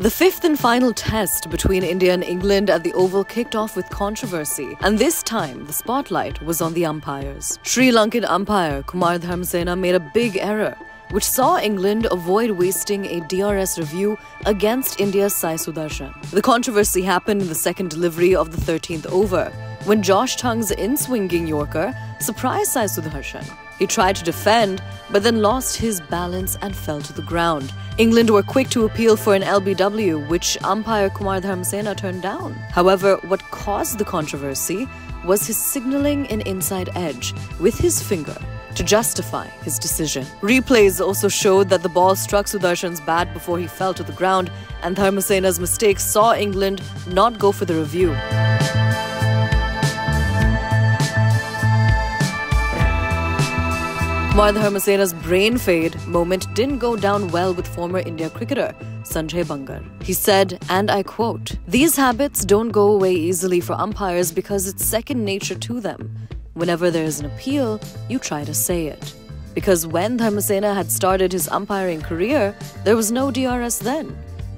The fifth and final test between India and England at the Oval kicked off with controversy, and this time the spotlight was on the umpires. Sri Lankan umpire Kumar Dharmasena made a big error, which saw England avoid wasting a DRS review against India's Sai Sudarshan. The controversy happened in the second delivery of the 13th over, when Josh Tongue's in-swinging Yorker surprised Sai Sudarshan. He tried to defend, but then lost his balance and fell to the ground. England were quick to appeal for an LBW, which umpire Kumar Dharmasena turned down. However, what caused the controversy was his signaling an inside edge with his finger to justify his decision. Replays also showed that the ball struck Sudarshan's bat before he fell to the ground, and Dharmasena's mistake saw England not go for the review. Kumar Dharmasena's brain fade moment didn't go down well with former India cricketer Sanjay Bangar. He said, and I quote, "These habits don't go away easily for umpires because it's second nature to them. Whenever there is an appeal, you try to say it." Because when Dharmasena had started his umpiring career, there was no DRS then.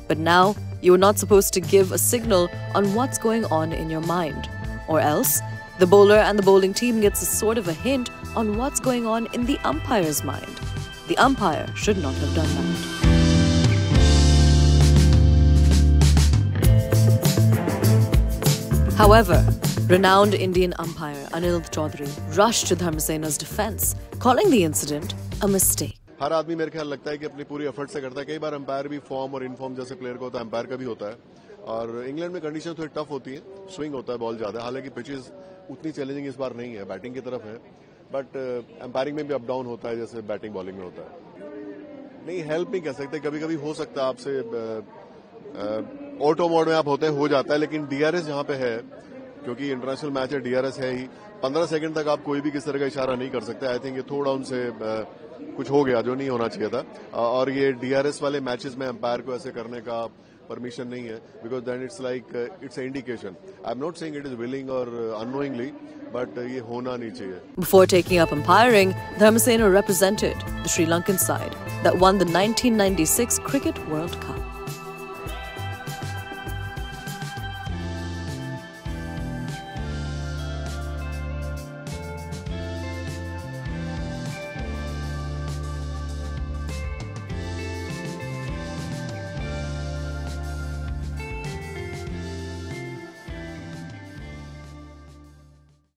But now, you are not supposed to give a signal on what's going on in your mind. Or else, the bowler and the bowling team gets a sort of a hint on what's going on in the umpire's mind. The umpire should not have done that. However, renowned Indian umpire Anil Chaudhary rushed to Dharmasena's defense, calling the incident a mistake. हर आदमी मेरे ख्याल लगता है कि अपनी पूरी effort से करता है. कई बार अंपायर भी फॉर्म और इनफॉर्म जैसे प्लेयर को होता है, अंपायर का भी होता है. और इंग्लैंड में कंडीशन थोड़ी टफ होती है, स्विंग होता है बॉल ज्यादा. हालांकि पिचेस उतनी चैलेंजिंग इस बार नहीं है, बैटिंग की तरफ है, बट अंपायरिंग में भी अप डाउन होता है जैसे बैटिंग बॉलिंग में होता है. नहीं, हेल्प नहीं कह सकते. कभी कभी हो सकता है आपसे ऑटो मोड में आप होते हैं, हो जाता है. लेकिन डीआरएस जहां पे है, क्योंकि इंटरनेशनल मैच है, डीआरएस है ही. 15 सेकंड तक आप कोई भी किस तरह का इशारा नहीं कर सकते. आई थिंक ये थोड़ा उनसे कुछ हो गया जो नहीं होना चाहिए था. और ये डीआरएस वाले मैचेस में अंपायर को ऐसे करने का परमिशन नहीं है, because then it's like it's an indication. I am not saying it is willing और अननोइंगली, बट ये होना नहीं चाहिए. Before taking up umpiring, Dharmasena represented the Sri Lankan side that won the 1996 Cricket World Cup.